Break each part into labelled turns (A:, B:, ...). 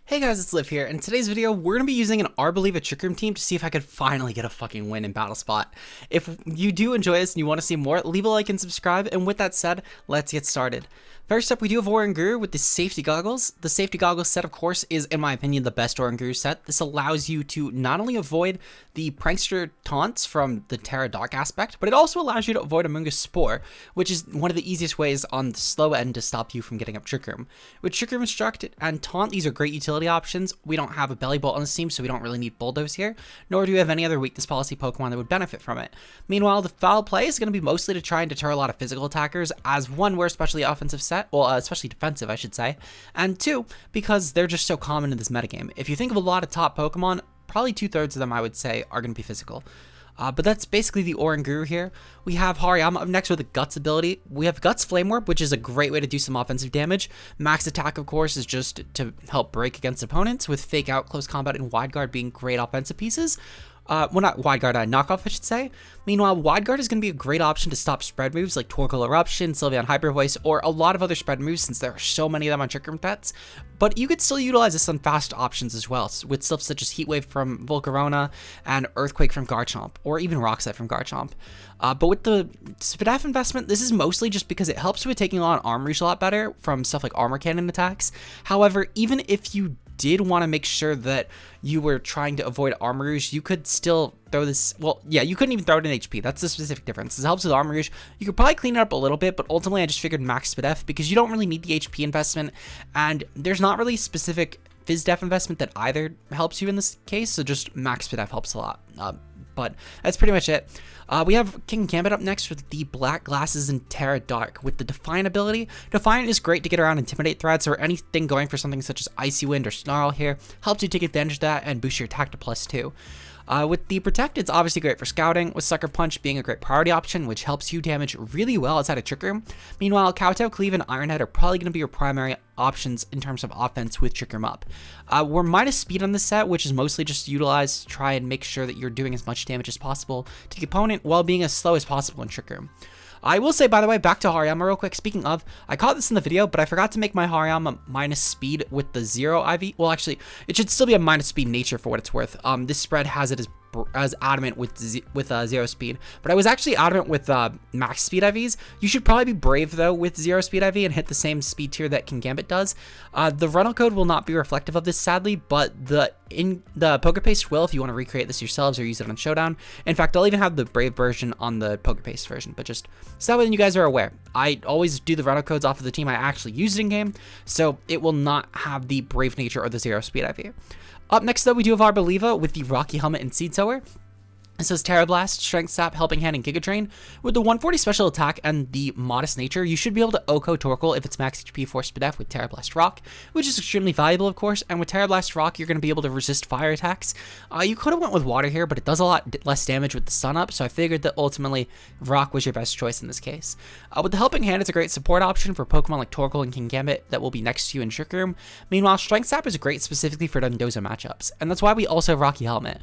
A: Hey guys, it's Liv here. In today's video, we're going to be using an Arboliva Trick Room team to see if I could finally get a fucking win in Battle Spot. If you do enjoy this and you want to see more, leave a like and subscribe, and with that said, let's get started. First up, we do have Oranguru with the safety goggles. The safety goggles set, of course, is, in my opinion, the best Oranguru set. This allows you to not only avoid the prankster taunts from the Tera Rock aspect, but it also allows you to avoid Amoonguss Spore, which is one of the easiest ways on the slow end to stop you from getting up Trick Room. With Trick Room Instruct and Taunt, these are great utility options. We don't have a Belly Bolt on this team, so we don't really need Bulldoze here, nor do we have any other weakness policy Pokemon that would benefit from it. Meanwhile, the foul play is going to be mostly to try and deter a lot of physical attackers, as one, we're especially offensive set, well, especially defensive, I should say, and two, because they're just so common in this metagame. If you think of a lot of top Pokemon, probably 2/3 of them, I would say, are going to be physical. But that's basically the Oranguru here. We have Hariyama up next with the Guts ability. We have Guts Flame Warp, which is a great way to do some offensive damage. Max Attack, of course, is just to help break against opponents, with Fake Out, Close Combat, and Wide Guard being great offensive pieces. Well, not Wide Guard, knockoff, I should say. Meanwhile, Wide Guard is going to be a great option to stop spread moves like Torkoal Eruption, Sylveon Hyper Voice, or a lot of other spread moves since there are so many of them on Trick Room pets. But you could still utilize this on fast options as well, with stuff such as Heat Wave from Volcarona and Earthquake from Garchomp, or even Rock Slide from Garchomp. But with the SPDF investment, this is mostly just because it helps with taking on Armories a lot better from stuff like Armor Cannon attacks. However, even if you did want to make sure that you were trying to avoid Armories, you could still throw this, well, yeah, you couldn't even throw it in HP. That's the specific difference. This helps with Armories. You could probably clean it up a little bit, but ultimately I just figured max SPDF because you don't really need the HP investment, and there's not really specific PhysDef investment that either helps you in this case, so just max SPDF helps a lot. But that's pretty much it. We have King Gambit up next with the Black Glasses and Tera Dark with the Defiant ability. Defiant is great to get around Intimidate threats or anything going for something such as Icy Wind or Snarl here. Helps you take advantage of that and boost your attack to +2. With the Protect, it's obviously great for scouting, with Sucker Punch being a great priority option, which helps you damage really well outside of Trick Room. Meanwhile, Kowtow, Cleave, and Iron Head are probably going to be your primary options in terms of offense with Trick Room up. We're minus speed on this set, which is mostly just utilized to try and make sure that you're doing as much damage as possible to the opponent while being as slow as possible in Trick Room. I will say, by the way, back to Hariyama real quick. Speaking of, I caught this in the video, but I forgot to make my Hariyama minus speed with the 0 IV. Well, actually, it should still be a minus speed nature for what it's worth. This spread has it as adamant with 0 speed, but I was actually adamant with max speed IVs. You should probably be brave though with 0 speed IV and hit the same speed tier that King Gambit does. The rental code will not be reflective of this, sadly, but the Poker Paste will if you want to recreate this yourselves or use it on Showdown. In fact, I'll even have the brave version on the Poker Paste version, but just so that you guys are aware, I always do the rental codes off of the team I actually use it in game, so it will not have the brave nature or the 0 speed IV. Up next, though, we do have Arboliva with the Rocky Helmet and Seed Sower. It says Terra Blast, Strength Sap, Helping Hand, and Giga Drain. With the 140 special attack and the modest nature, you should be able to OHKO Torkoal if it's max HP for SPDF with Terra Blast Rock, which is extremely valuable, of course. And with Terra Blast Rock, you're going to be able to resist fire attacks. You could have went with water here, but it does a lot less damage with the sun up, so I figured that ultimately Rock was your best choice in this case. With the Helping Hand, it's a great support option for Pokemon like Torkoal and King Gambit that will be next to you in Trick Room. Meanwhile, Strength Sap is great specifically for Dondozo matchups, and that's why we also have Rocky Helmet.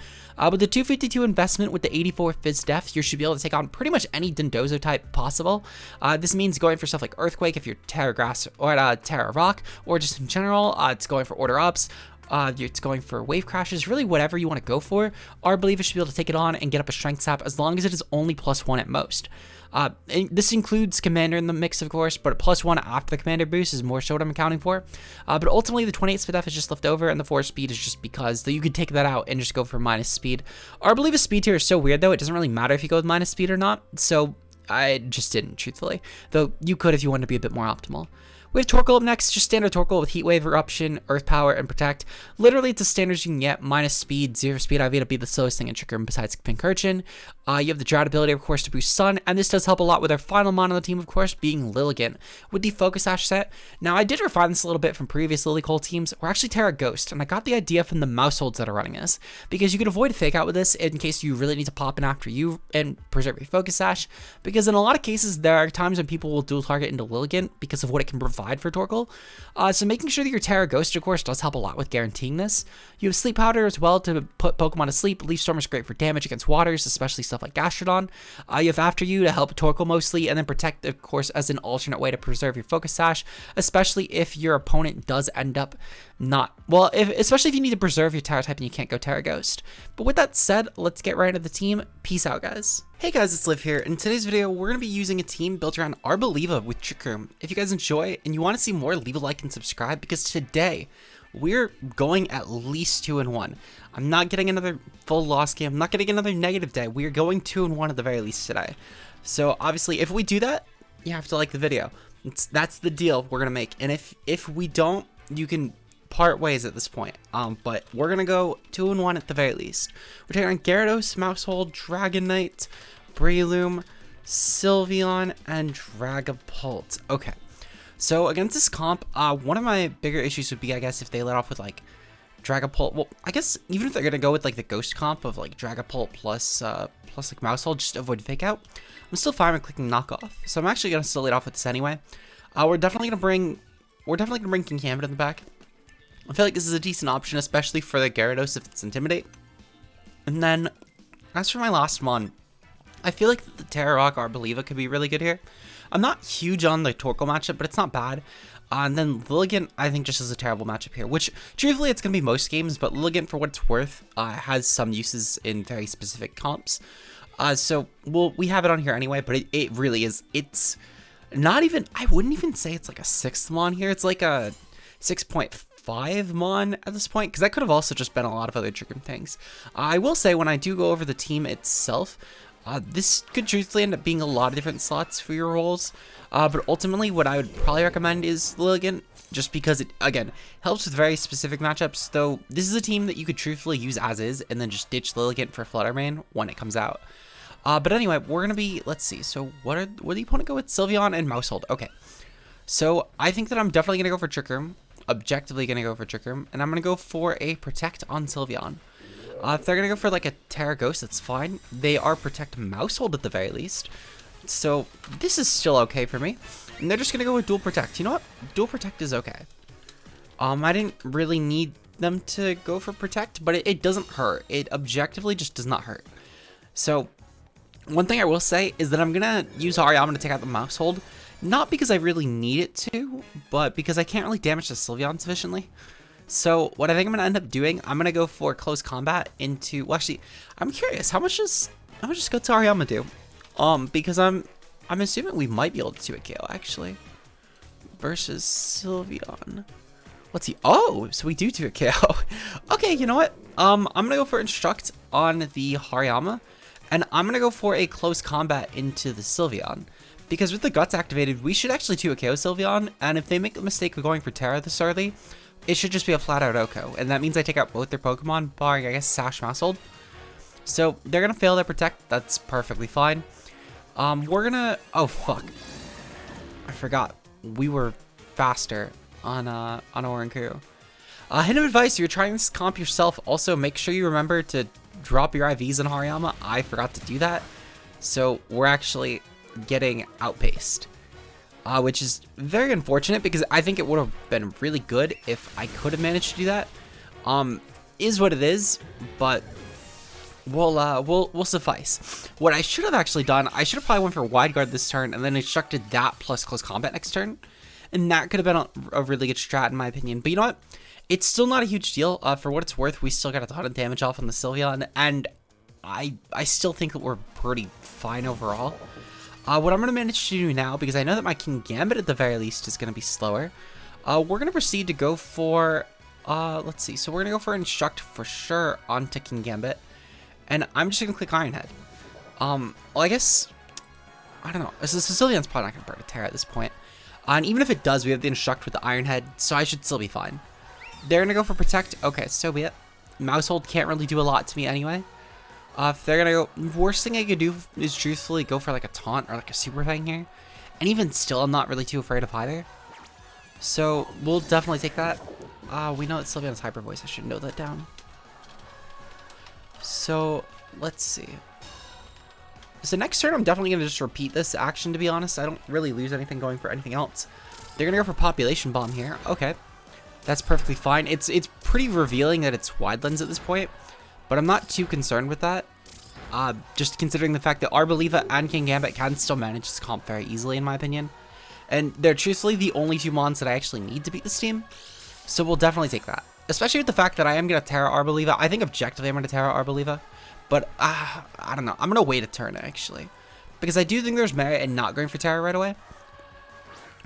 A: With the 252 investment with the 84 PhysDef, you should be able to take on pretty much any Dondozo type possible. This means going for stuff like Earthquake if you're Tera Grass or Tera Rock, or just in general, it's going for Order Ups. It's going for Wave Crashes, really whatever you want to go for. Arboliva should be able to take it on and get up a Strength Sap as long as it is only +1 at most. And this includes Commander in the mix, of course, but +1 after the Commander boost is more so what I'm accounting for. But ultimately, the 28 SPDF is just left over, and the 4 speed is just because you could take that out and just go for minus speed. Arboliva's speed tier is so weird, though, it doesn't really matter if you go with minus speed or not, so I just didn't, truthfully. Though you could if you wanted to be a bit more optimal. We have Torkoal up next, just standard Torkoal with Heat Wave, Eruption, Earth Power, and Protect. Literally, it's the standards you can get, minus speed, 0 speed IV to be the slowest thing in Trick Room besides Pincurchin. You have the Drought ability, of course, to boost Sun, and this does help a lot with our final mon on the team, of course, being Lilligant with the Focus Sash set. Now, I did refine this a little bit from previous Lilycole teams. We're actually Tera Ghost, and I got the idea from the mouse holds that are running this, because you can avoid Fake Out with this in case you really need to pop in after you and preserve your Focus Sash, because in a lot of cases, there are times when people will dual target into Lilligant because of what it can provide provide for Torkoal. So making sure that your Tera Ghost, of course, does help a lot with guaranteeing this. You have Sleep Powder as well to put Pokemon to sleep. Leaf Storm is great for damage against waters, especially stuff like Gastrodon. You have After You to help Torkoal mostly, and then Protect, of course, as an alternate way to preserve your Focus Sash, especially if your opponent does end up not, well, especially if you need to preserve your Tera type and you can't go Tera Ghost. But with that said, let's get right into the team. Peace out, guys. Hey guys, it's Liv here. In today's video, we're going to be using a team built around Arboliva with Trick Room. If you guys enjoy and you want to see more, leave a like and subscribe, because today we're going at least 2-1. I'm not getting another full loss game. I'm not getting another negative day. We are going 2-1 at the very least today. So obviously, if we do that, you have to like the video. That's the deal we're going to make. And if we don't, you can part ways at this point. But we're going to go 2-1 at the very least. We're taking on Gyarados, Mousehold, Dragonite, Breloom, Sylveon, and Dragapult. Okay. So against this comp, one of my bigger issues would be, I guess, if they let off with like Dragapult. Well, I guess even if they're gonna go with like the Ghost comp of like Dragapult plus like Mousehold, just to avoid Fake Out, I'm still fine with clicking Knockoff. So I'm actually gonna still lead off with this anyway. We're definitely gonna bring King Gambit in the back. I feel like this is a decent option, especially for the Gyarados if it's Intimidate. And then as for my last one, I feel like the Tera Rock Arboliva could be really good here. I'm not huge on the Torkoal matchup, but it's not bad. And then Lilligant, I think, just is a terrible matchup here, which, truthfully, it's going to be most games, but Lilligant, for what it's worth, has some uses in very specific comps. So, we have it on here anyway, but it really is, it's not even, I wouldn't even say it's like a 6th Mon here, it's like a 6.5 Mon at this point, because that could have also just been a lot of other Trick Room things. I will say, when I do go over the team itself, this could truthfully end up being a lot of different slots for your roles, but ultimately what I would probably recommend is Lilligant, just because it, again, helps with very specific matchups, though this is a team that you could truthfully use as is, and then just ditch Lilligant for Fluttermane when it comes out. But anyway, we're going to be, let's see, so what do you want to go with? Sylveon and Mousehold. Okay, so I think that I'm definitely going to go for Trick Room, objectively going to go for Trick Room, and I'm going to go for a Protect on Sylveon. If they're going to go for like a Tera Ghost, that's fine. They are Protect Mousehold at the very least. So this is still okay for me. And they're just going to go with Dual Protect. You know what? Dual Protect is okay. I didn't really need them to go for Protect, but it doesn't hurt. It objectively just does not hurt. So one thing I will say is that I'm going to use Oliviasama to take out the Mousehold. Not because I really need it to, but because I can't really damage the Sylveon sufficiently. So what I think I'm going to end up doing, I'm going to go for Close Combat into, well, actually, I'm curious, how much does Scott Oliviasama do? Because I'm assuming we might be able to do a KO, actually, versus Sylveon. What's he, oh, so we do a KO. Okay, you know what, I'm going to go for Instruct on the Hariyama, and I'm going to go for a Close Combat into the Sylveon. Because with the Guts activated, we should actually do a KO Sylveon, and if they make the mistake of going for Tera this early, it should just be a flat-out OHKO, and that means I take out both their Pokemon, barring, I guess, Sash Mousehold. So, they're gonna fail their Protect, that's perfectly fine. We're gonna, oh fuck. I forgot, we were faster on Oranku. Hint of advice, if you're trying this comp yourself, also make sure you remember to drop your IVs in Hariyama. I forgot to do that, so we're actually getting outpaced. Which is very unfortunate, because I think it would have been really good if I could have managed to do that. Is what it is, but we'll suffice. What I should have actually done, I should have probably went for Wide Guard this turn, and then instructed that plus Close Combat next turn, and that could have been a really good strat in my opinion. But you know what? It's still not a huge deal. For what it's worth, we still got a ton of damage off on the Sylveon, and I still think that we're pretty fine overall. What I'm going to manage to do now, because I know that my King Gambit at the very least is going to be slower, we're going to proceed to go for, let's see, so we're going to go for Instruct for sure onto King Gambit, and I'm just going to click Iron Head. Well, I guess, I don't know, Sicilian's probably not going to burn a Tera at this point, and even if it does, we have the Instruct with the Iron Head, so I should still be fine. They're going to go for Protect, okay, so be it. Mousehold can't really do a lot to me anyway. If they're gonna go, worst thing I could do is truthfully go for like a Taunt or like a Super Fang here. And even still, I'm not really too afraid of either. So we'll definitely take that. We know that Sylveon has Hyper Voice. I should note that down. So let's see. So next turn, I'm definitely gonna just repeat this action, to be honest. I don't really lose anything going for anything else. they're gonna go for Population Bomb here. Okay, that's perfectly fine. It's pretty revealing that it's Wide Lens at this point, but I'm not too concerned with that. Just considering the fact that Arboliva and Kingambit can still manage this comp very easily, in my opinion. And they're truthfully the only 2 mons that I actually need to beat this team. So we'll definitely take that. Especially with the fact that I am going to Tera Arboliva. I think objectively I'm going to Tera Arboliva. But I don't know. I'm going to wait a turn, actually. Because I do think there's merit in not going for Tera right away.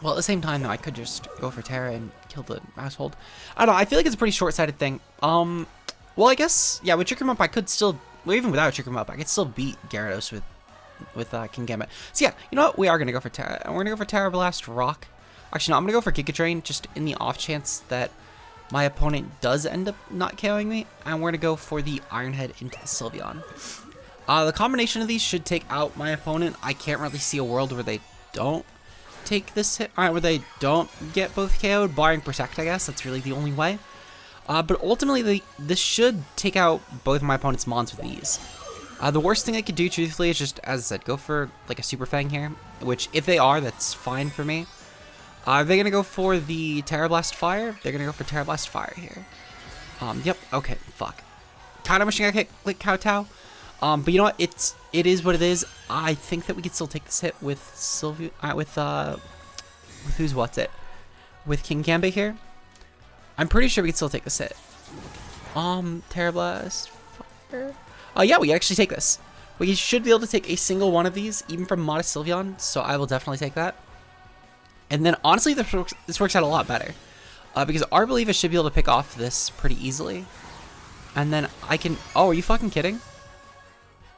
A: Well, at the same time, though, I could just go for Tera and kill the Household. I don't know. I feel like it's a pretty short-sighted thing. Well, I guess, yeah, with Trick 'em Up, I could still... Well, even without Trick 'em Up, I could still beat Gyarados with Kingambit. So yeah, you know what? We are going to go for Tera. And we're going to go for Tera Blast Rock. Actually, no, I'm going to go for Giga Drain, just in the off chance that my opponent does end up not KOing me. And we're going to go for the Iron Head into the Sylveon. The combination of these should take out my opponent. I can't really see a world where they don't take this hit. Alright, where they don't get both KO'd, barring Protect, I guess. That's really the only way. But ultimately, this should take out both of my opponent's mons with ease. The worst thing I could do, truthfully, is just, as I said, go for like a Super Fang here. Which, if they are, that's fine for me. Are they going to go for the Tera Blast Fire? They're going to go for Tera Blast Fire here. Yep, okay, fuck. Kind of wishing I could click Kowtow. But you know what? It is what it is. I think that we could still take this hit with with who's what's it? With Kingambit here. I'm pretty sure we could still take this hit. Tera Blast Fire. Yeah, we actually take this. We should be able to take a single one of these, even from Modest Sylveon, so I will definitely take that. And then, honestly, this works out a lot better. Because Arboliva should be able to pick off this pretty easily. And then I can... Oh, are you fucking kidding?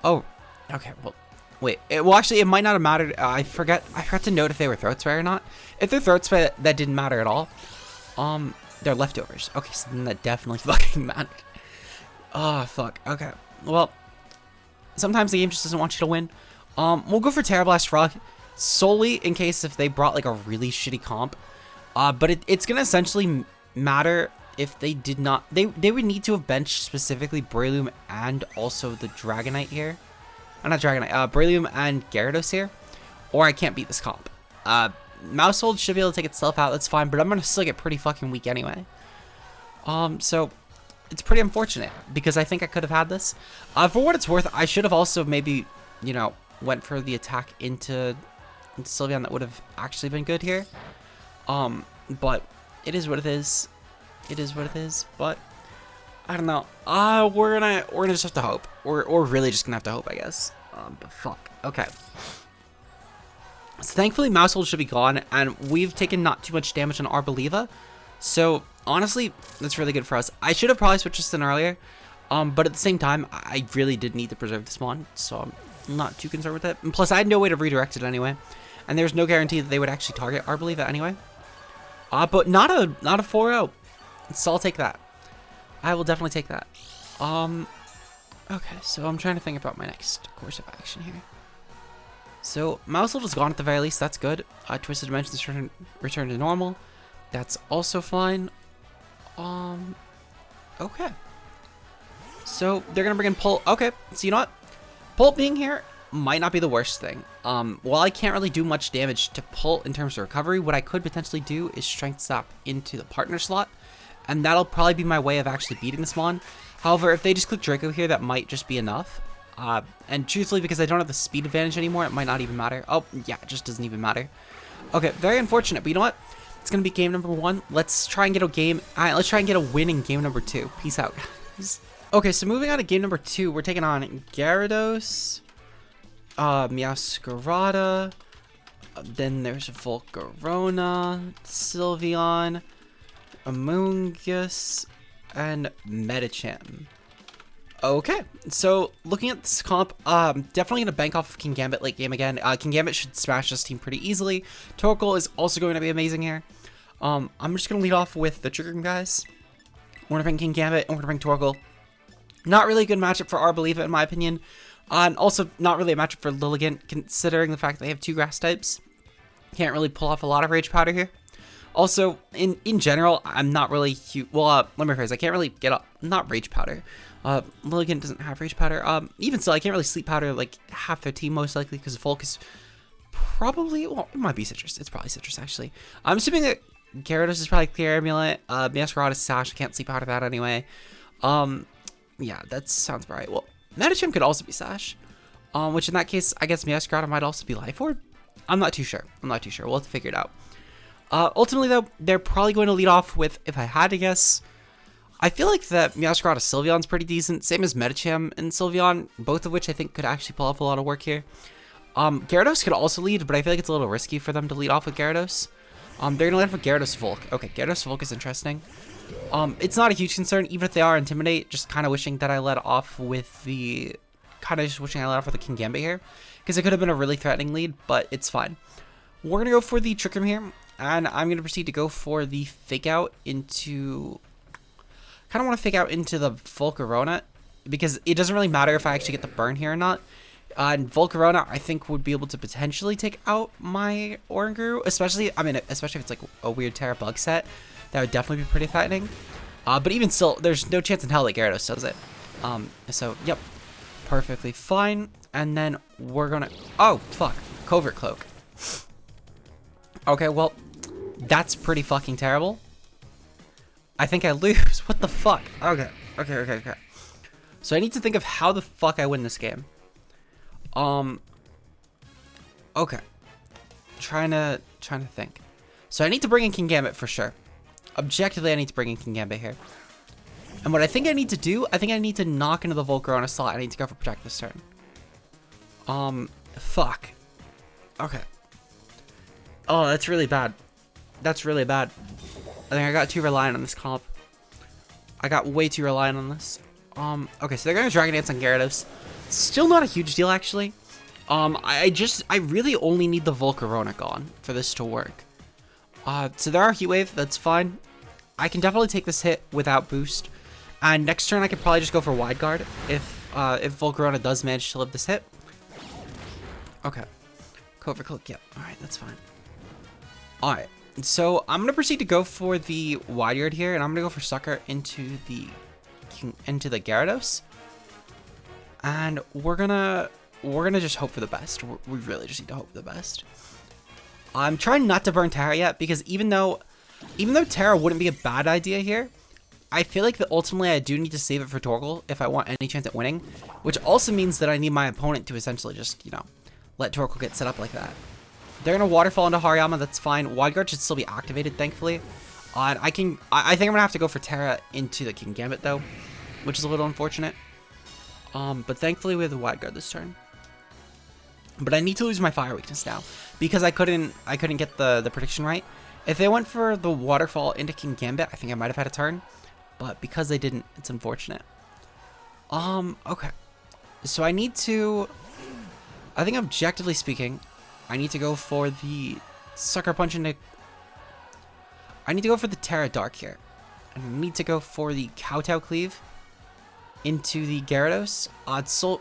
A: Oh, okay, well, wait. Well, actually, it might not have mattered. I forgot to note if they were Throat Spray or not. If they're Throat Spray, that didn't matter at all. They're leftovers. Okay, so then that definitely fucking mattered. Oh, fuck. Okay. Well, sometimes the game just doesn't want you to win. We'll go for Tera Blast Rock solely in case if they brought like a really shitty comp. But it's gonna essentially matter if they did not. They would need to have benched specifically Breloom and also the Dragonite here. Not Dragonite. Breloom and Gyarados here, or I can't beat this comp. Mousehold should be able to take itself out. That's fine, but I'm gonna still get pretty fucking weak anyway. So it's pretty unfortunate because I think I could have had this. For what it's worth, I should have also maybe, you know, went for the attack into Sylveon. That would have actually been good here. But it is what it is. It is what it is. But I don't know. We're gonna just have to hope. Or really just gonna have to hope, I guess. But fuck. Okay. So thankfully, Mousehold should be gone, and we've taken not too much damage on Arboliva. So honestly, that's really good for us. I should have probably switched this in earlier, but at the same time, I really did need to preserve this mon, so I'm not too concerned with it. And plus, I had no way to redirect it anyway, and there's no guarantee that they would actually target Arboliva anyway. But not a 4-0. So I'll take that. I will definitely take that. Okay, so I'm trying to think about my next course of action here. So Mousehold is gone at the very least. That's good. Twisted Dimensions return to normal. That's also fine. Okay. So they're gonna bring in Pulp. Okay, so you know what? Pulp being here might not be the worst thing. While I can't really do much damage to Pulp in terms of recovery, what I could potentially do is Strength Sap into the partner slot, and that'll probably be my way of actually beating this mon. However, if they just click Draco here, that might just be enough. And truthfully, because I don't have the speed advantage anymore, it might not even matter. Oh, yeah, it just doesn't even matter. Okay, very unfortunate, but you know what? It's gonna be game number 1. Let's try and get a game. Let's try and get a win in game number 2. Peace out, guys. Okay, so moving on to game number 2, we're taking on Gyarados, Meowscarada, then there's Volcarona, Sylveon, Amoonguss, and Medicham. Okay, so looking at this comp, definitely going to bank off of Kingambit late game again. Kingambit should smash this team pretty easily. Torkoal is also going to be amazing here. I'm just going to lead off with the Trick Room guys. We're going to bring Kingambit and we're going to bring Torkoal. Not really a good matchup for Arboliva in my opinion. And also not really a matchup for Lilligant considering the fact that they have 2 grass types. Can't really pull off a lot of Rage Powder here. Also, in general, I'm not really huge. Well, let me rephrase. I can't really get up. Not Rage Powder. Lilligant doesn't have Rage Powder. Even still, I can't really Sleep Powder like half their team most likely because Folk is probably, well, it might be citrus. It's probably citrus, actually. I'm assuming that Gyarados is probably clear amulet. Masquerade is sash. I can't sleep out of that anyway. Yeah, that sounds right. Well, Medicham could also be sash. Which in that case, I guess Masquerade might also be Life Orb. I'm not too sure. We'll have to figure it out. Ultimately, though, they're probably going to lead off with, if I had to guess, I feel like that Masquerade Sylveon's pretty decent. Same as Medicham and Sylveon, both of which I think could actually pull off a lot of work here. Gyarados could also lead, but I feel like it's a little risky for them to lead off with Gyarados. They're going to lead off with Gyarados Volk. Okay, Gyarados Volk is interesting. It's not a huge concern, even if they are Intimidate. Just kind of wishing that I led off with the... Kingambit here. Because it could have been a really threatening lead, but it's fine. We're going to go for the Trick Room here. And I'm going to proceed to go for the Fake Out into... kind of want to Fake Out into the Volcarona. Because it doesn't really matter if I actually get the burn here or not. And Volcarona, I think, would be able to potentially take out my Oranguru. Especially if it's like a weird Tera bug set. That would definitely be pretty threatening. But even still, there's no chance in hell that Gyarados does it. So, yep. Perfectly fine. And then we're gonna... oh, fuck. Covert Cloak. Okay, well, that's pretty fucking terrible. I think I lose. What the fuck? Okay. So I need to think of how the fuck I win this game. Okay. Trying to think. So I need to bring in Kingambit for sure. Objectively, I need to bring in Kingambit here. And what I think I need to do, I think I need to knock into the Volcarona slot. I need to go for Protect this turn. Fuck. Okay. Oh, that's really bad. That's really bad. I think I got too reliant on this comp. I got way too reliant on this. Okay, so they're gonna Dragon Dance on Gyarados. Still not a huge deal, actually. I really only need the Volcarona gone for this to work. So there are Heat Wave, that's fine. I can definitely take this hit without boost. And next turn, I could probably just go for Wide Guard if Volcarona does manage to live this hit. Okay. Covert Cloak, yep. Alright, that's fine. Alright, so I'm going to proceed to go for the Wide Guard here, and I'm going to go for Sucker into the Gyarados. And we're gonna just hope for the best. We really just need to hope for the best. I'm trying not to burn Tera yet, because even though Tera wouldn't be a bad idea here, I feel like that ultimately I do need to save it for Torkoal if I want any chance at winning, which also means that I need my opponent to essentially just, you know, let Torkoal get set up like that. They're gonna Waterfall into Hariyama, that's fine. Wide Guard should still be activated, thankfully. And I think I'm gonna have to go for Tera into the Kingambit though, which is a little unfortunate. But thankfully we have the Wide Guard this turn. But I need to lose my Fire weakness now because I couldn't get the prediction right. If they went for the Waterfall into Kingambit, I think I might have had a turn. But because they didn't, it's unfortunate. Okay. So I need to... I think objectively speaking, I need to go for the Sucker Punch into... I need to go for the Tera Dark here. I need to go for the Kowtow Cleave into the Gyarados.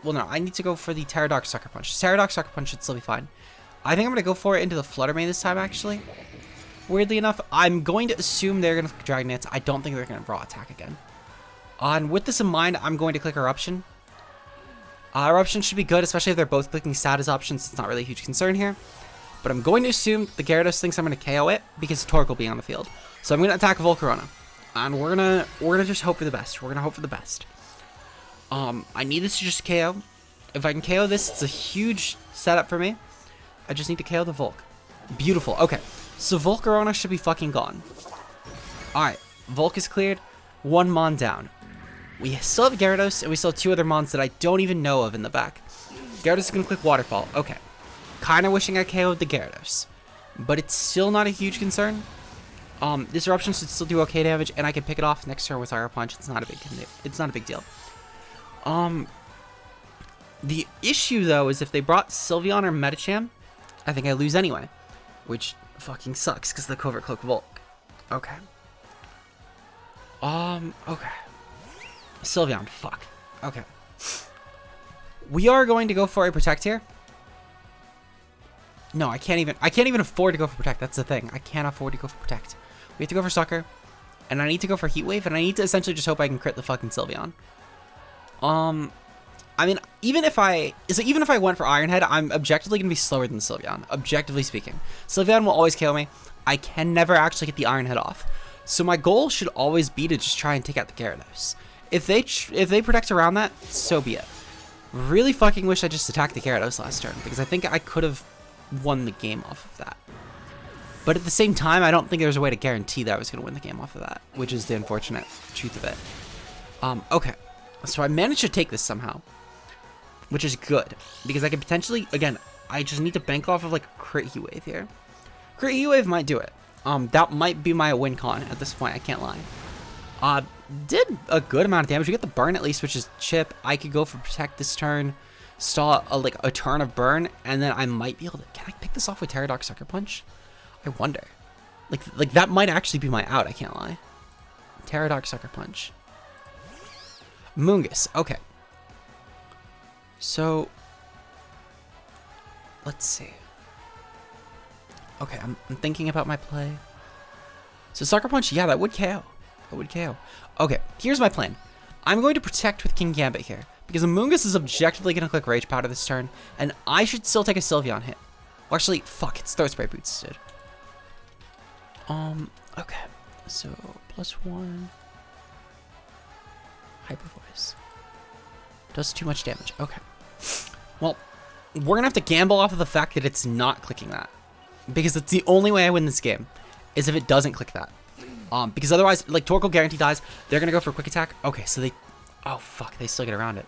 A: Well, no, I need to go for the Tera Dark Sucker Punch. Tera Dark Sucker Punch should still be fine. I think I'm going to go for it into the Flutter Mane this time, actually. Weirdly enough, I'm going to assume they're going to Dragon Dance. I don't think they're going to Raw Attack again. And with this in mind, I'm going to click Eruption. Eruption should be good, especially if they're both clicking status options. It's not really a huge concern here. But I'm going to assume the Gyarados thinks I'm going to KO it because Torkoal will be on the field. So I'm going to attack Volcarona. And we're gonna just hope for the best. We're going to hope for the best. I need this to just KO. If I can KO this, it's a huge setup for me. I just need to KO the Volk. Beautiful. Okay. So Volcarona should be fucking gone. Alright. Volk is cleared. One Mon down. We still have Gyarados, and we still have two other Mons that I don't even know of in the back. Gyarados is going to click Waterfall. Okay. Kind of wishing I KO'd the Gyarados. But it's still not a huge concern. This Eruption should still do okay damage, and I can pick it off next turn with Fire Punch. It's not a big deal. The issue, though, is if they brought Sylveon or Medicham, I think I lose anyway. Which fucking sucks, because of the Covert Cloak Volk. Okay. Okay. Sylveon, fuck. Okay. We are going to go for a Protect here. No, I can't even afford to go for Protect. That's the thing. I can't afford to go for Protect. We have to go for Sucker. And I need to go for Heat Wave, and I need to essentially just hope I can crit the fucking Sylveon. I mean, even if I went for Iron Head, I'm objectively gonna be slower than Sylveon. Objectively speaking, Sylveon will always KO me. I can never actually get the Iron Head off. So my goal should always be to just try and take out the Gyarados. If they protect around that, so be it. Really fucking wish I just attacked the Gyarados last turn, because I think I could have won the game off of that. But at the same time, I don't think there's a way to guarantee that I was going to win the game off of that, which is the unfortunate truth of it. Okay, so I managed to take this somehow, which is good, because I could potentially, again, I just need to bank off of like a crit Heat Wave here. Crit Heat Wave might do it. That might be my win con at this point, I can't lie. Did a good amount of damage. We get the burn at least, which is chip. I could go for protect this turn, stall like a turn of burn, and then I might be able to. Can I pick this off with Tera Rock Sucker Punch? I wonder. Like that might actually be my out. I can't lie. Tera Rock Sucker Punch. Moongus. Okay. So let's see. Okay, I'm thinking about my play. So Sucker Punch, yeah, that would KO. That would KO. Okay, here's my plan. I'm going to protect with King Gambit here, because the Moongus is objectively going to click Rage Powder this turn, and I should still take a Sylveon hit. Well, actually, fuck, it's Throat Spray boosted. Okay. So, +1. Hyper Voice. Does too much damage. Okay. Well, we're going to have to gamble off of the fact that it's not clicking that. Because it's the only way I win this game, is if it doesn't click that. Because otherwise, like, Torkoal guarantee dies. They're gonna go for Quick Attack. Okay, so they... Oh, fuck, they still get around it.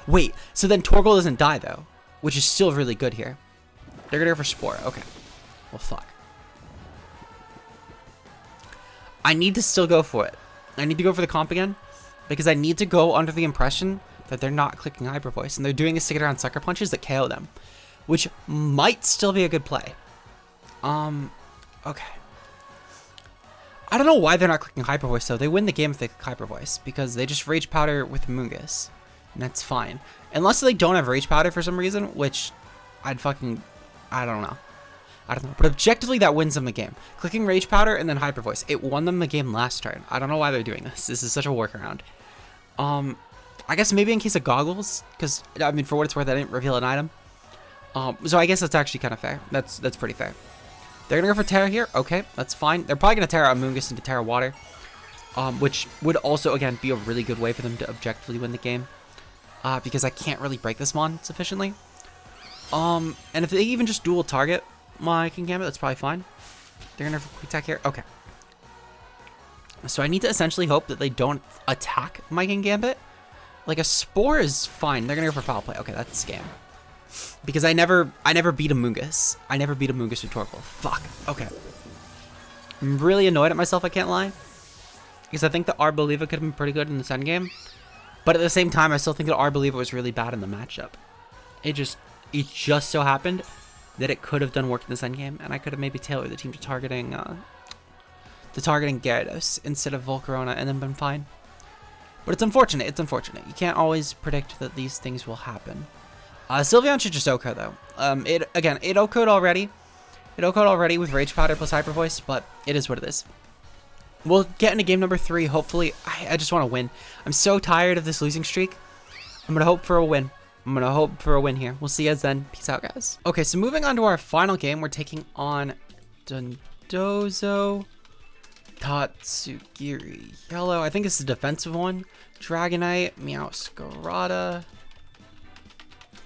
A: Wait, so then Torkoal doesn't die, though, which is still really good here. They're gonna go for Spore. Okay. Well, fuck. I need to still go for it. I need to go for the comp again, because I need to go under the impression that they're not clicking Hyper Voice, and they're doing this to get around Sucker Punches that KO them, which might still be a good play. Okay. I don't know why they're not clicking Hyper Voice, though. They win the game if they click Hyper Voice, because they just Rage Powder with Moongus, and that's fine. Unless they don't have Rage Powder for some reason, which I don't know. But objectively, that wins them the game. Clicking Rage Powder and then Hyper Voice. It won them the game last turn. I don't know why they're doing this. This is such a workaround. I guess maybe in case of Goggles, because, I mean, for what it's worth, I didn't reveal an item. So I guess that's actually kind of fair. That's pretty fair. They're going to go for Tera here. Okay, that's fine. They're probably going to Tera Amoonguss into Tera Water. Which would also, again, be a really good way for them to objectively win the game. Because I can't really break this Mon sufficiently. And if they even just dual target my King Gambit, that's probably fine. They're going to Quick Attack here. Okay. So I need to essentially hope that they don't attack my King Gambit. Like, a Spore is fine. They're going to go for Foul Play. Okay, that's a scam. Because I never beat a Moongus. I never beat a Moongus with Torkoal. Fuck. Okay. I'm really annoyed at myself, I can't lie. Because I think the Arboliva could have been pretty good in this endgame. But at the same time, I still think that Arboliva was really bad in the matchup. It just so happened that it could have done work in this endgame, and I could have maybe tailored the team to targeting Gyarados instead of Volcarona, and then been fine. But it's unfortunate. It's unfortunate. You can't always predict that these things will happen. Sylveon should just OHKO though. It OHKO'd already. It OHKO'd already with Rage Powder plus Hyper Voice, but it is what it is. We'll get into game number 3. Hopefully, I just want to win. I'm so tired of this losing streak. I'm gonna hope for a win. I'm gonna hope for a win here. We'll see you guys then. Peace out, guys. Okay, so moving on to our final game, we're taking on Dondozo Tatsugiri Yellow. I think it's the defensive one. Dragonite, Meowscarada,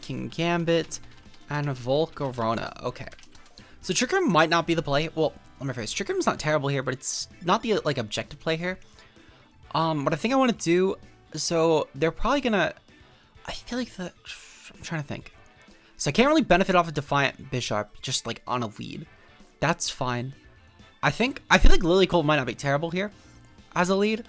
A: King Gambit, and Volcarona. Okay. So Trick Room might not be the play. Well, let me rephrase. Trick Room's not terrible here, but it's not the like objective play here. What I think I want to do, so they're probably gonna, I feel like I'm trying to think. So I can't really benefit off of Defiant Bisharp just like on a lead. That's fine. I feel like Lilycold might not be terrible here as a lead.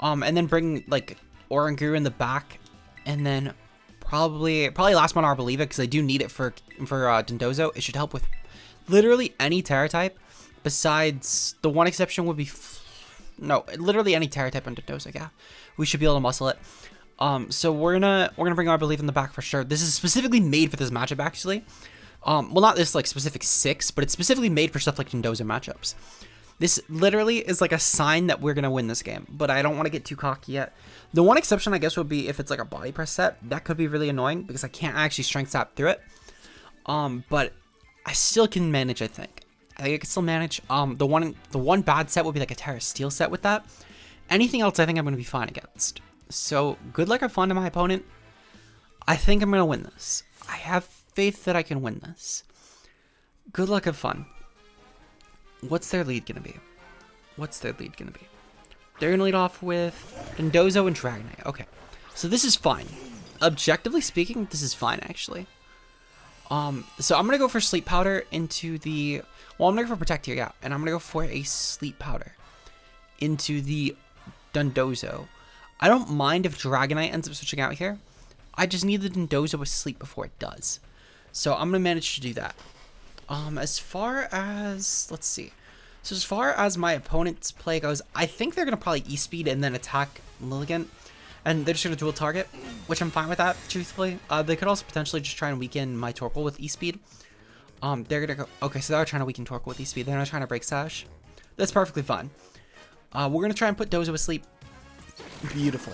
A: And then bring like Oranguru in the back, and then probably last one Arboliva, because I do need it for Dondozo. It should help with literally any Terra type, besides the one exception would be literally any Terra type on Dondozo. Yeah, we should be able to muscle it. So we're gonna bring Arboliva in the back for sure. This is specifically made for this matchup actually. Well, not this like specific 6, but it's specifically made for stuff like Dondozo matchups. This literally is like a sign that we're going to win this game, but I don't want to get too cocky yet. The one exception, I guess, would be if it's like a body press set. That could be really annoying because I can't actually strength sap through it. But I still can manage, I think. I think I can still manage. The one bad set would be like a Tera Steel set with that. Anything else, I think I'm going to be fine against. So, good luck, have fun to my opponent. I think I'm going to win this. I have faith that I can win this. Good luck, have fun. What's their lead going to be? What's their lead going to be? They're going to lead off with Dondozo and Dragonite. Okay. So this is fine. Objectively speaking, this is fine, actually. So I'm going to go for Sleep Powder into the... Well, I'm going to go for Protect here, yeah. And I'm going to go for a Sleep Powder into the Dondozo. I don't mind if Dragonite ends up switching out here. I just need the Dondozo with Sleep before it does. So I'm going to manage to do that. As far as... Let's see. So as far as my opponent's play goes, I think they're going to probably E-Speed and then attack Lilligant. And they're just going to dual target, which I'm fine with that, truthfully. They could also potentially just try and weaken my Torkoal with E-Speed. They're going to go... Okay, so they're trying to weaken Torkoal with E-Speed. They're not trying to break Sash. That's perfectly fine. We're going to try and put Dozo asleep. Beautiful.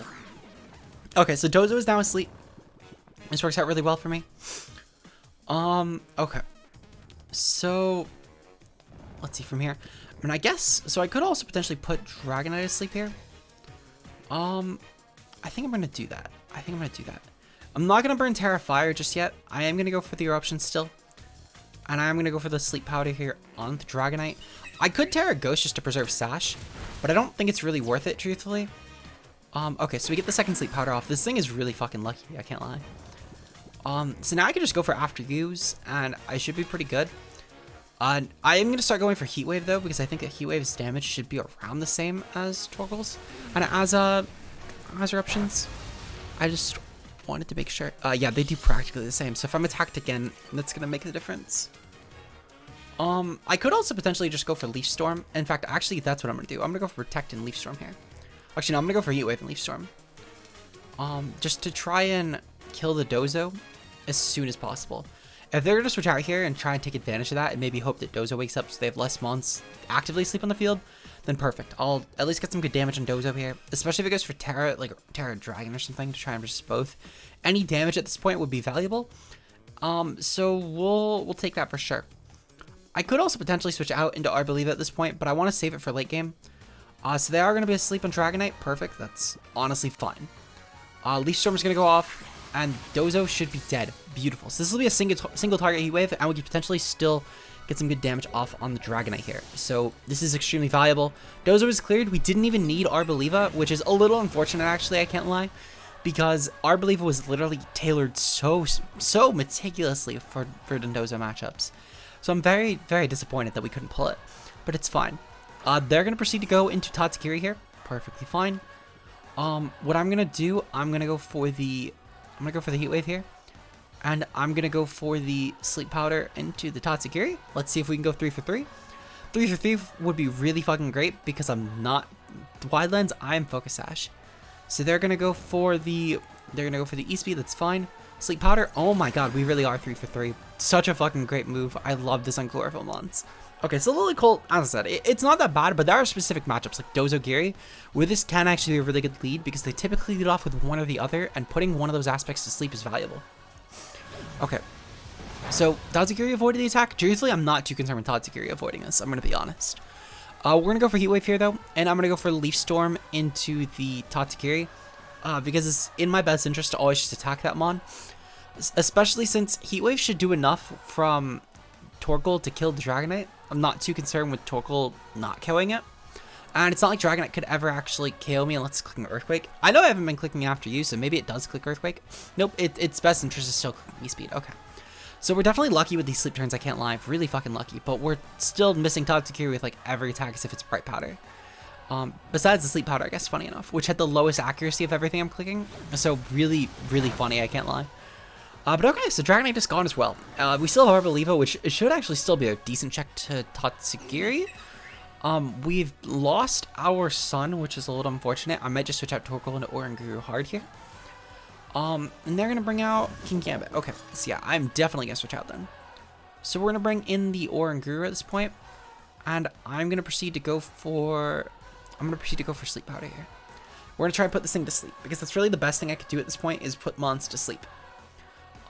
A: Okay, so Dozo is now asleep. This works out really well for me. Okay. So, let's see from here. I mean, I guess, so I could also potentially put Dragonite asleep here. I think I'm going to do that. I'm not going to burn Tera Fire just yet. I am going to go for the Eruption still. And I am going to go for the Sleep Powder here on the Dragonite. I could Tera Ghost just to preserve Sash, but I don't think it's really worth it, truthfully. Okay, so we get the second Sleep Powder off. This thing is really fucking lucky, I can't lie. So now I can just go for After Use, and I should be pretty good. I am going to start going for Heat Wave, though, because I think that Heat Wave's damage should be around the same as Torkoal's, and as Eruptions. I just wanted to make sure. Yeah, they do practically the same, so if I'm attacked again, that's going to make the difference. I could also potentially just go for Leaf Storm. In fact, actually, that's what I'm going to do. I'm going to go for Protect and Leaf Storm here. Actually, no, I'm going to go for Heat Wave and Leaf Storm. Just to try and kill the Dozo as soon as possible. If they're going to switch out here and try and take advantage of that and maybe hope that Dozo wakes up so they have less mons actively asleep on the field, then perfect. I'll at least get some good damage on Dozo here, especially if it goes for Tera, like Tera Dragon or something to try and resist both. Any damage at this point would be valuable. So we'll take that for sure. I could also potentially switch out into Arboliva at this point, but I want to save it for late game. So they are going to be asleep on Dragonite. Perfect. That's honestly fine. Leaf Storm is going to go off, and Dozo should be dead. Beautiful. So this will be a single target Heat Wave, and we could potentially still get some good damage off on the Dragonite here. So this is extremely valuable. Dozo is cleared. We didn't even need Arboliva, which is a little unfortunate, actually, I can't lie, because Arboliva was literally tailored so meticulously for Dondozo matchups. So I'm very, very disappointed that we couldn't pull it, but it's fine. They're going to proceed to go into Tatsugiri here. Perfectly fine. What I'm going to do, I'm going to go for the Heat Wave here. And I'm going to go for the Sleep Powder into the Tatsugiri. Let's see if we can go 3 for 3. 3 for 3 would be really fucking great because I'm not Wide Lens, I'm Focus Sash. So they're going to go for the E-Speed, that's fine. Sleep Powder, oh my god, we really are 3 for 3. Such a fucking great move. I love this on Chlorophyll Mons. Okay, so Lily Colt, as I said, it's not that bad, but there are specific matchups like Dozo Giri, where this can actually be a really good lead because they typically lead off with one or the other, and putting one of those aspects to sleep is valuable. Okay, so Tatsugiri avoided the attack. Truthfully, I'm not too concerned with Tatsugiri avoiding this, I'm going to be honest. We're going to go for Heat Wave here, though, and I'm going to go for Leaf Storm into the Tatsugiri, because it's in my best interest to always just attack that mon, especially since Heat Wave should do enough from Torkoal to kill the Dragonite. I'm not too concerned with Torkoal not killing it. And it's not like Dragonite could ever actually KO me unless it's clicking Earthquake. I know I haven't been clicking after you, so maybe it does click Earthquake. Nope, its best interest is still clicking E-Speed. Okay. So we're definitely lucky with these sleep turns, I can't lie. Really fucking lucky. But we're still missing Tatsugiri with like every attack as if it's Bright Powder. Besides the Sleep Powder, I guess, funny enough, which had the lowest accuracy of everything I'm clicking. So really, really funny, I can't lie. But okay, so Dragonite is gone as well. We still have Arboliva, which should actually still be a decent check to Tatsugiri. We've lost our Sun, which is a little unfortunate. I might just switch out Torkoal into Oranguru hard here. And they're going to bring out King Gambit. Okay, so yeah, I'm definitely going to switch out then. So we're going to bring in the Oranguru at this point. And I'm going to proceed to go for sleep powder here. We're going to try and put this thing to sleep, because that's really the best thing I could do at this point, is put Mons to sleep.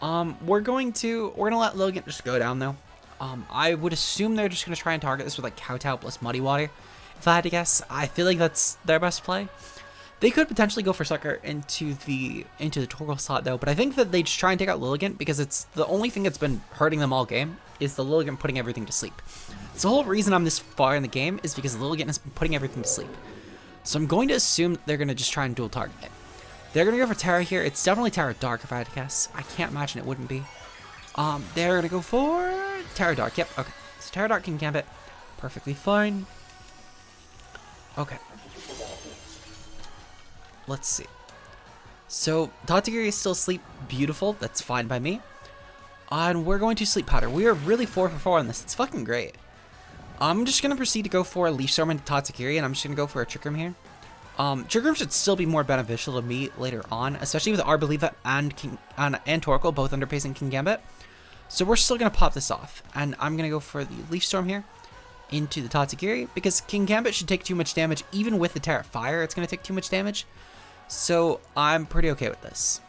A: We're going to let Logan just go down though. I would assume they're just going to try and target this with like Kowtow plus Muddy Water. If I had to guess, I feel like that's their best play. They could potentially go for Sucker into the Torkoal slot though, but I think that they just try and take out Lilligant, because it's the only thing that's been hurting them all game is the Lilligant putting everything to sleep. So the whole reason I'm this far in the game is because Lilligant has been putting everything to sleep. So I'm going to assume they're going to just try and dual target it. They're going to go for Tera here. It's definitely Tera Dark if I had to guess. I can't imagine it wouldn't be. They're going to go for Tera Dark. Yep, okay. So Tera Dark can camp it. Perfectly fine. Okay. Let's see. So Tatsugiri is still asleep. Beautiful. That's fine by me. And we're going to Sleep Powder. We are really 4 for 4 on this. It's fucking great. I'm just going to proceed to go for a Leaf Storm into Tatsugiri, and I'm just going to go for a Trick Room here. Trick Room should still be more beneficial to me later on, especially with Arboliva and Torkoal both underpacing King Gambit. So we're still going to pop this off, and I'm going to go for the Leaf Storm here into the Tatsugiri, because King Gambit should take too much damage. Even with the Tera Fire, it's going to take too much damage. So I'm pretty okay with this.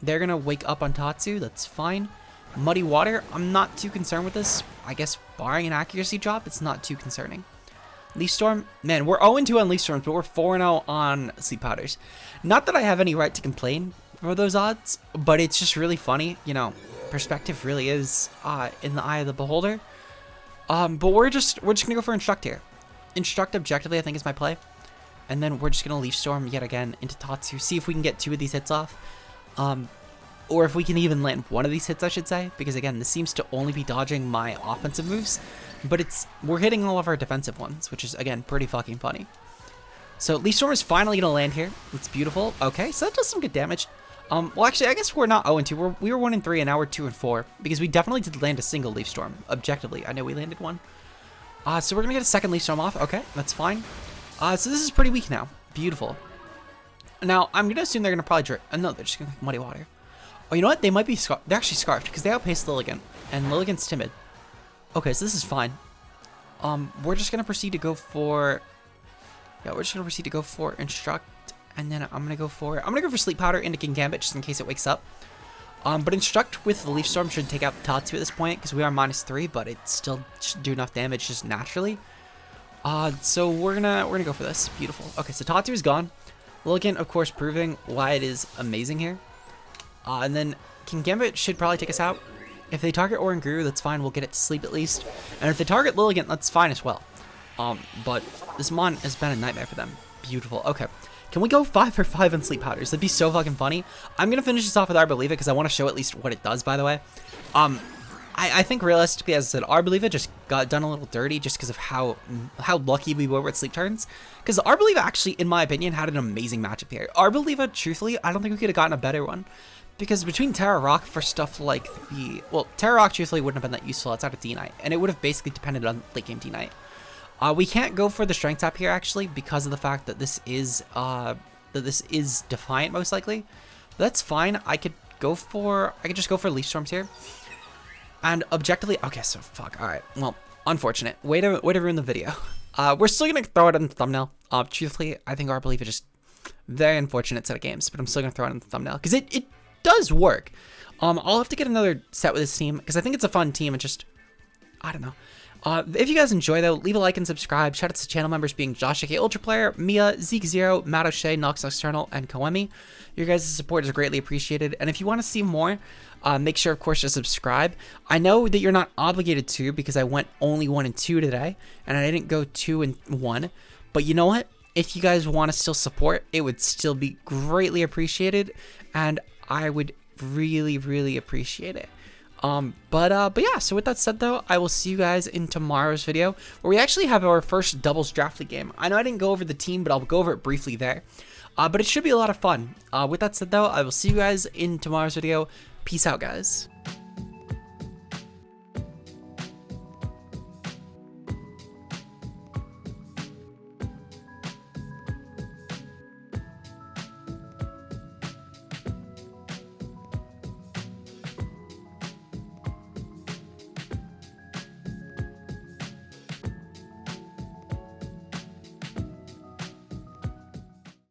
A: They're going to wake up on Tatsu. That's fine. Muddy Water, I'm not too concerned with this. I guess barring an accuracy drop, it's not too concerning. Leaf Storm, man, we're 0-2 on Leaf Storms, but we're 4-0 on Sleep Powders. Not that I have any right to complain for those odds, but it's just really funny. You know, perspective really is in the eye of the beholder. But we're just gonna go for Instruct here. Instruct objectively, I think, is my play. And then we're just gonna Leaf Storm yet again into Tatsu, see if we can get 2 of these hits off. Or if we can even land 1 of these hits, I should say, because again, this seems to only be dodging my offensive moves, but we're hitting all of our defensive ones, which is again pretty fucking funny. So Leaf Storm is finally gonna land here. It's beautiful. Okay, so that does some good damage. Well, actually, I guess we're not 0-2. We were 1-3, and now we're 2-4, because we definitely did land a single Leaf Storm. Objectively, I know we landed 1. So we're gonna get a second Leaf Storm off. Okay, that's fine. So this is pretty weak now. Beautiful. Now I'm gonna assume they're gonna probably no, they're just gonna Muddy Water. Oh, you know what? They might be they're actually Scarfed, because they outpaced Lilligant, and Lilligant's timid. Okay, so this is fine. We're just gonna proceed to go for Instruct, and then I'm gonna go for Sleep Powder into King Gambit just in case it wakes up. But Instruct with the Leaf Storm should take out Tatsu at this point, because we are -3, but it still should do enough damage just naturally. So we're gonna go for this. Beautiful. Okay, so Tatsu is gone. Lilligant, of course, proving why it is amazing here. And then King Gambit should probably take us out. If they target Oranguru, that's fine. We'll get it to sleep at least. And if they target Lilligant, that's fine as well. But this Mon has been a nightmare for them. Beautiful. Okay. Can we go 5 for 5 on Sleep Powders? That'd be so fucking funny. I'm going to finish this off with Arboliva, because I want to show at least what it does, by the way. I think realistically, as I said, Arboliva just got done a little dirty just because of how lucky we were with sleep turns. Because Arboliva actually, in my opinion, had an amazing matchup here. Arboliva, truthfully, I don't think we could have gotten a better one. Because between Tera Rock for stuff like Tera Rock truthfully wouldn't have been that useful outside of D-Knight, and it would have basically depended on late game D-Knight. We can't go for the Strength Tap here actually, because of the fact that this is Defiant most likely. But that's fine. I could just go for Leaf Storms here. And objectively, okay, so fuck. All right, well, unfortunate. Way to ruin the video. We're still gonna throw it in the thumbnail. Truthfully, I think Arboliva just very unfortunate set of games, but I'm still gonna throw it in the thumbnail because it does work. I'll have to get another set with this team because I think it's a fun team. And just, I don't know. If you guys enjoy though, leave a like and subscribe. Shout out to channel members being Josh AK Ultra Player, Mia, Zeke Zero, Matt O'Shea, Nox Nocturnal, and Koemi. Your guys' support is greatly appreciated. And if you want to see more, make sure of course to subscribe. I know that you're not obligated to because I went only 1 and 2 today, and I didn't go 2 and 1. But you know what? If you guys want to still support, it would still be greatly appreciated, and I would really appreciate it. But yeah, so with that said though, I will see you guys in tomorrow's video where we actually have our first doubles draft league game. I know I didn't go over the team, but I'll go over it briefly there. But it should be a lot of fun. With that said though, I will see you guys in tomorrow's video. Peace out, guys.